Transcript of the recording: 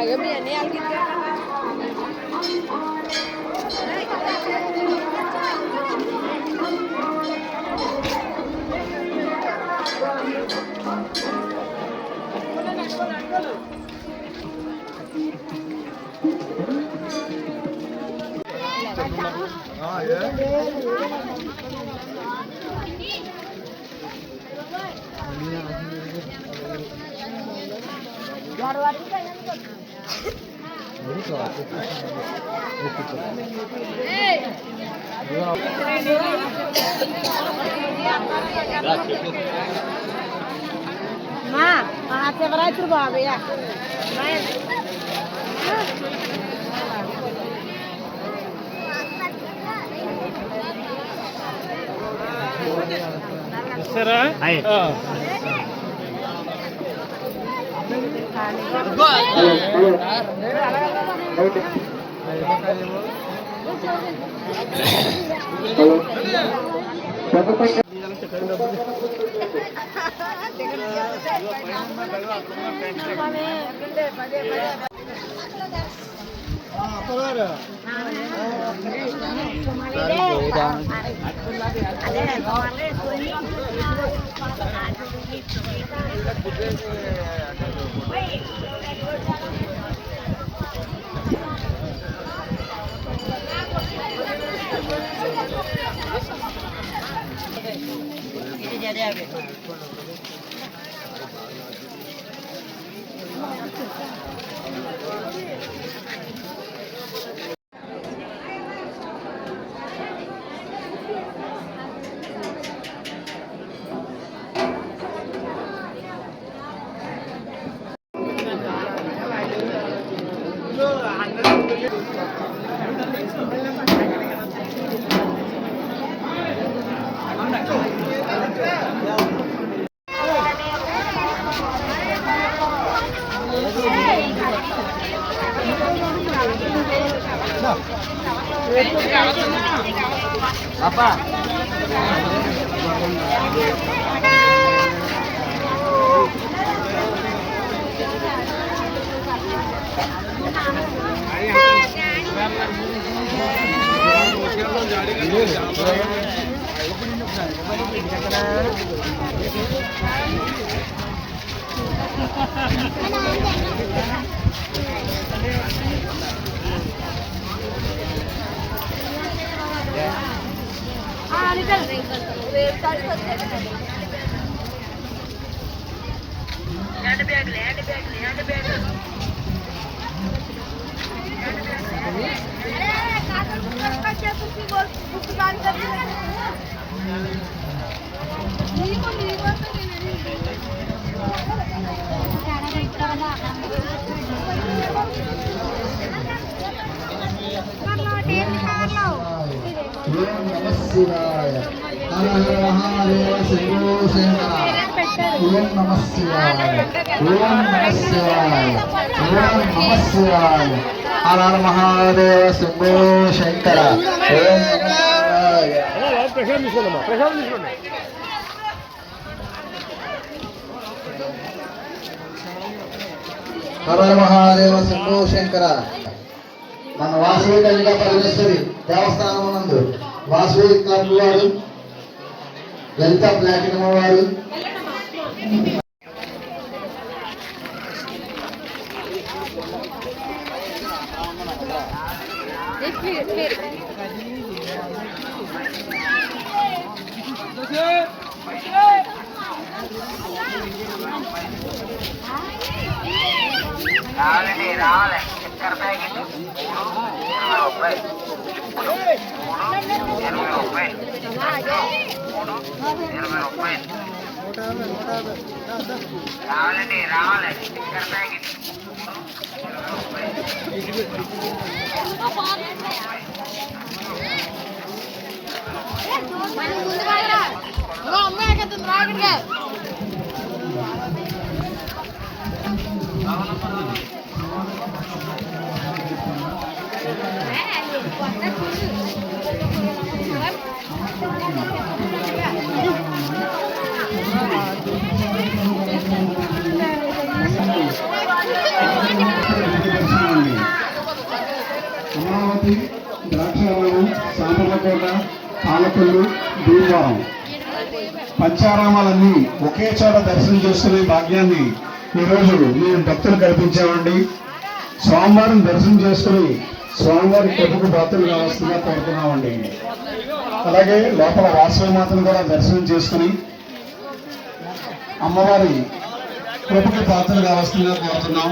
అయ్యో మీ అన్నీ అలిగింది శివరాత్రి బాబయ్య సరే apa शिवाय हर हर महादेव शंभो शंकर ओम नमः शिवाय ओम नमः शिवाय ओम नमः शिवाय हर हर महादेव शंभो शंकर ओम हर हर महादेव शंभो शंकर మన వాసవి కన్యకా పరమేశ్వరి దేవస్థానం నందు వాసవి క్లబ్ వారు లలిత ప్లాటినం వారు రావాలి చక్కెర ప్యాకెట్ 3 రూపాయలు 20 రూపాయలు 20 రూపాయలు రావాలండి రావాలి చక్కెర ప్యాకెట్ 20 రూపాయలు పాలకొల్లు, భీమవరం పంచారామాలన్నీ ఒకే చోట దర్శనం చేసుకునే భాగ్యాన్ని ఈరోజు మేము భక్తులు కల్పించామండి. స్వామివారిని దర్శనం చేసుకుని స్వామివారి కృపకు పాత్రలు కావాల్సిందిగా కోరుతున్నామండి. అలాగే లోపల వాసవిమాతను కూడా దర్శనం చేసుకుని అమ్మవారి కృపకు పాత్రలు కావాల్సిందిగా కోరుతున్నాం.